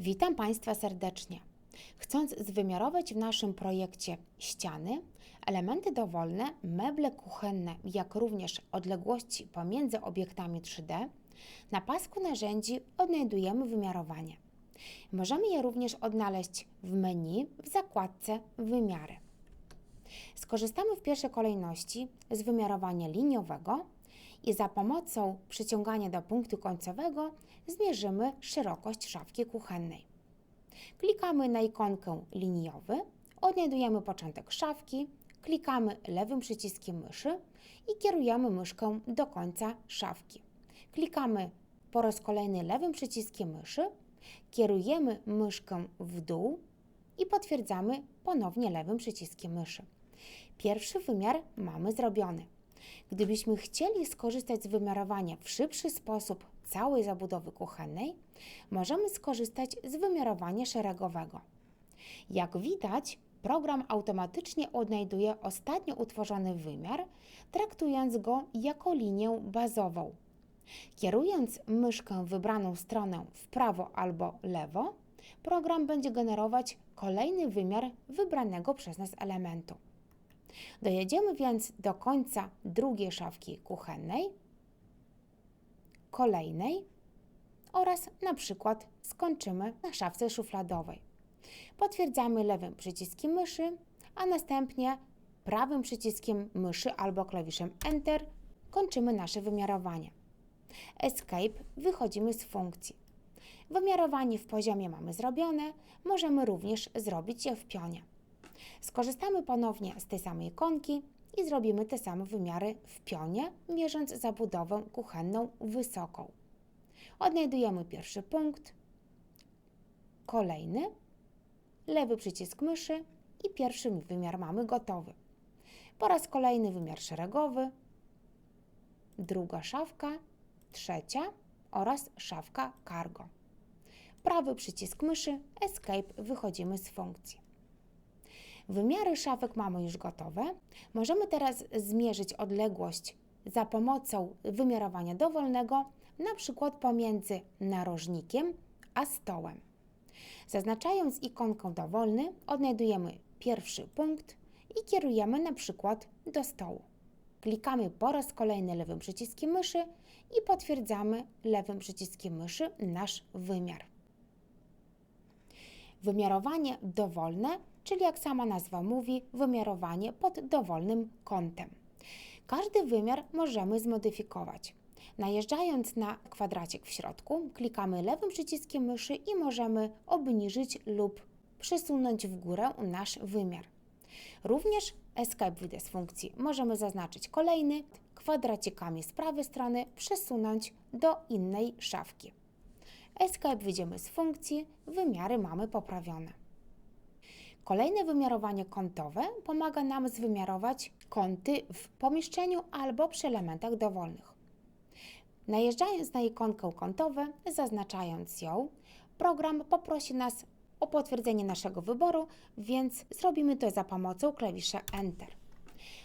Witam Państwa serdecznie. Chcąc zwymiarować w naszym projekcie ściany, elementy dowolne, meble kuchenne, jak również odległości pomiędzy obiektami 3D, na pasku narzędzi odnajdujemy wymiarowanie. Możemy je również odnaleźć w menu w zakładce Wymiary. Skorzystamy w pierwszej kolejności z wymiarowania liniowego i za pomocą przyciągania do punktu końcowego zmierzymy szerokość szafki kuchennej. Klikamy na ikonkę liniowy, odnajdujemy początek szafki, klikamy lewym przyciskiem myszy i kierujemy myszkę do końca szafki. Klikamy po raz kolejny lewym przyciskiem myszy, kierujemy myszkę w dół i potwierdzamy ponownie lewym przyciskiem myszy. Pierwszy wymiar mamy zrobiony. Gdybyśmy chcieli skorzystać z wymiarowania w szybszy sposób całej zabudowy kuchennej, możemy skorzystać z wymiarowania szeregowego. Jak widać, program automatycznie odnajduje ostatnio utworzony wymiar, traktując go jako linię bazową. Kierując myszkę w wybraną stronę w prawo albo lewo, program będzie generować kolejny wymiar wybranego przez nas elementu. Dojedziemy więc do końca drugiej szafki kuchennej, kolejnej oraz na przykład skończymy na szafce szufladowej. Potwierdzamy lewym przyciskiem myszy, a następnie prawym przyciskiem myszy albo klawiszem Enter kończymy nasze wymiarowanie. Escape wychodzimy z funkcji. Wymiarowanie w poziomie mamy zrobione, możemy również zrobić je w pionie. Skorzystamy ponownie z tej samej ikonki i zrobimy te same wymiary w pionie, mierząc zabudowę kuchenną wysoką. Odnajdujemy pierwszy punkt, kolejny, lewy przycisk myszy i pierwszy wymiar mamy gotowy. Po raz kolejny wymiar szeregowy, druga szafka, trzecia oraz szafka cargo. Prawy przycisk myszy, Escape, wychodzimy z funkcji. Wymiary szafek mamy już gotowe. Możemy teraz zmierzyć odległość za pomocą wymiarowania dowolnego, na przykład pomiędzy narożnikiem a stołem. Zaznaczając ikonkę dowolny, odnajdujemy pierwszy punkt i kierujemy na przykład do stołu. Klikamy po raz kolejny lewym przyciskiem myszy i potwierdzamy lewym przyciskiem myszy nasz wymiar. Wymiarowanie dowolne, czyli jak sama nazwa mówi, wymiarowanie pod dowolnym kątem. Każdy wymiar możemy zmodyfikować. Najeżdżając na kwadracik w środku, klikamy lewym przyciskiem myszy i możemy obniżyć lub przesunąć w górę nasz wymiar. Również Escape wyjdę z funkcji. Możemy zaznaczyć kolejny, kwadracikami z prawej strony przesunąć do innej szafki. Escape wyjdziemy z funkcji, wymiary mamy poprawione. Kolejne wymiarowanie kątowe pomaga nam zwymiarować kąty w pomieszczeniu albo przy elementach dowolnych. Najeżdżając na ikonkę kątowe, zaznaczając ją, program poprosi nas o potwierdzenie naszego wyboru, więc zrobimy to za pomocą klawisza Enter.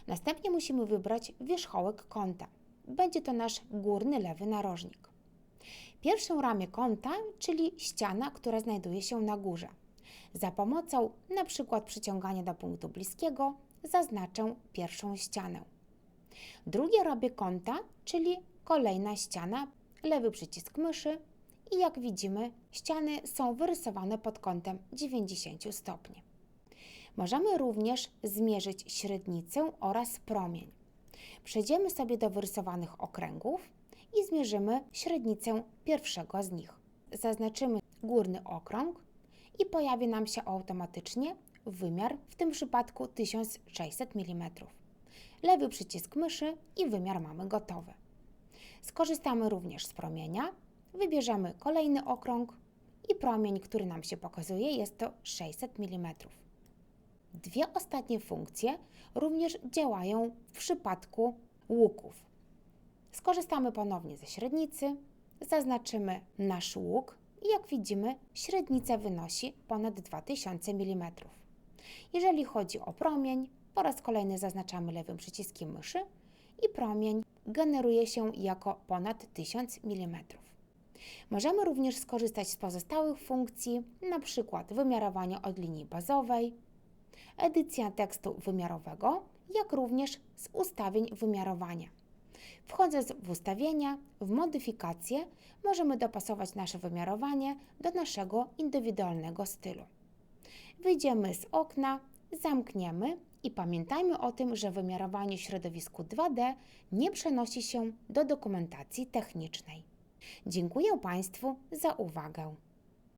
Następnie musimy wybrać wierzchołek kąta. Będzie to nasz górny lewy narożnik. Pierwszą ramię kąta, czyli ściana, która znajduje się na górze. Za pomocą np. przyciągania do punktu bliskiego zaznaczę pierwszą ścianę. Drugie ramię kąta, czyli kolejna ściana, lewy przycisk myszy i jak widzimy, ściany są wyrysowane pod kątem 90 stopni. Możemy również zmierzyć średnicę oraz promień. Przejdziemy sobie do wyrysowanych okręgów i zmierzymy średnicę pierwszego z nich. Zaznaczymy górny okrąg i pojawi nam się automatycznie wymiar, w tym przypadku 1600 mm. Lewy przycisk myszy i wymiar mamy gotowy. Skorzystamy również z promienia. Wybierzemy kolejny okrąg i promień, który nam się pokazuje, jest to 600 mm. Dwie ostatnie funkcje również działają w przypadku łuków. Skorzystamy ponownie ze średnicy, zaznaczymy nasz łuk i jak widzimy, średnica wynosi ponad 2000 mm. Jeżeli chodzi o promień, po raz kolejny zaznaczamy lewym przyciskiem myszy i promień generuje się jako ponad 1000 mm. Możemy również skorzystać z pozostałych funkcji, np. wymiarowanie od linii bazowej, edycja tekstu wymiarowego, jak również z ustawień wymiarowania. Wchodząc w ustawienia, w modyfikacje, możemy dopasować nasze wymiarowanie do naszego indywidualnego stylu. Wyjdziemy z okna, zamkniemy i pamiętajmy o tym, że wymiarowanie w środowisku 2D nie przenosi się do dokumentacji technicznej. Dziękuję Państwu za uwagę.